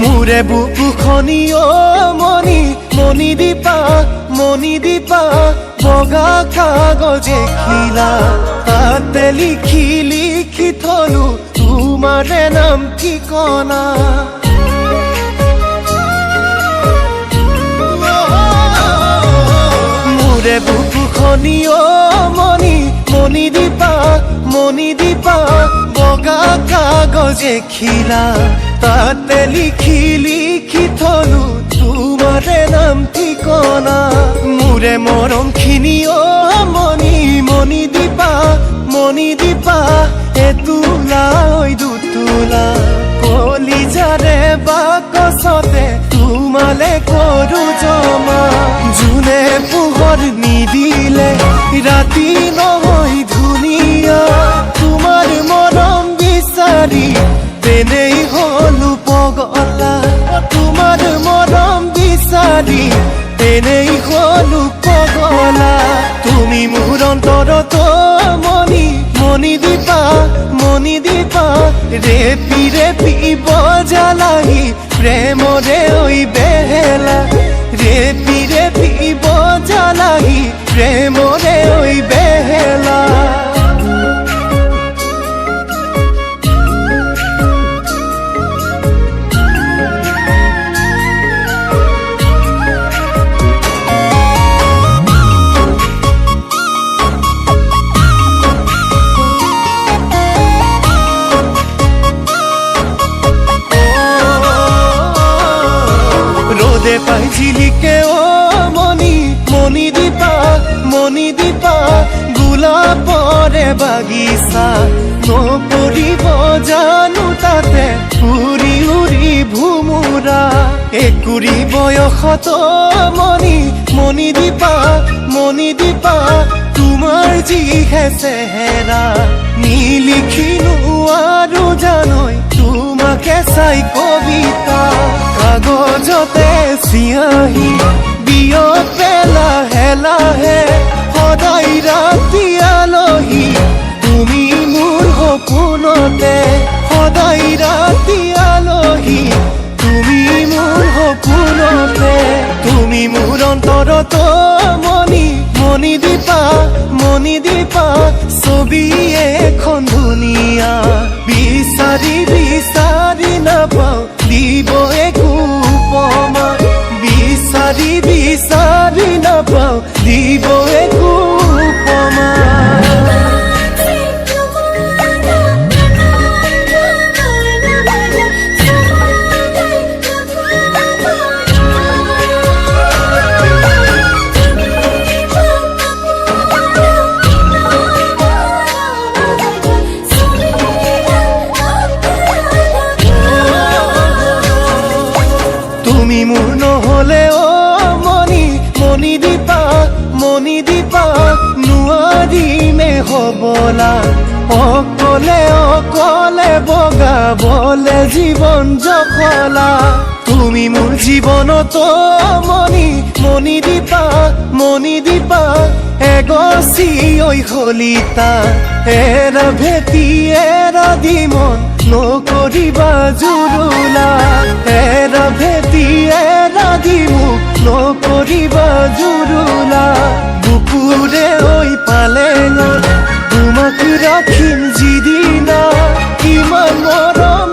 মোৰে বুকুখনি মণি মণি দীপা বগা কাগজে খিলা তাতে লিখি থলো তোমাৰে নাম ঠিকনা মোৰে বুকুখনি মণি দীপা বগা কাগজে খিলা তাতে লিখি থলো তোমাৰে নাম ঠিকনা মোৰে মৰমখিনি মণি দীপা এতোলা দুতোলা কলিজাৰে বাকচতে তোমালে কৰো জমা যোনে পোহৰ নিদিলে ৰাতি নহয় ধুনীয়া তোমাৰ মৰম বিচাৰি তেনেই হলো পগলা তোমাৰ মৰম বিচাৰি তেনেই হলো পগলা তুমি মোৰ অন্তৰত মণি দীপা ৰেপি বজালাহি প্ৰেমৰে ঐ বেহেলা ৰেপি বজালাহি প্ৰেমৰে ঐ বেহেলা পাই ঝিলিকে মণি দীপা গোলাপৰে বাগিচা নপৰিব জানো তাতে উৰি ভুমুৰা একুৰি বয়সত মণি দীপা তোমাৰ যিহে চেহেৰা নিলিখিনো আৰু জানৈ তোমাকে চাই কবিতা কাগজতে চিয়াহি বিয়পে লাহে সদায় ৰাতি আলহী তুমি মোৰ সপোনতে সদায় ৰাতি আলহী তুমি মোৰ সপোনতে তুমি মোৰ অন্তৰত মণি দীপা ছবি এখন ধুনীয়া বিচাৰি নাপাওঁ দিব একো উপমা বিচাৰি নাপাওঁ দিব একো উপমা তুমি মোৰ নহলে মণি দীপা নোৱাৰিমে হবলা অকলে বগাবলে জীৱন জখলা তুমি মোৰ জীৱনত মণি দীপা এগছি ঐ হলিতা এৰা ভেটি এৰা দিমন নকৰিবা জুৰুলা এৰা ভেটি এৰা দিমুক নকৰিবা জুৰুলা বুকুৰে ঐ পালেঙত তোমাক ৰাখিম যিদিনা কিমান মৰম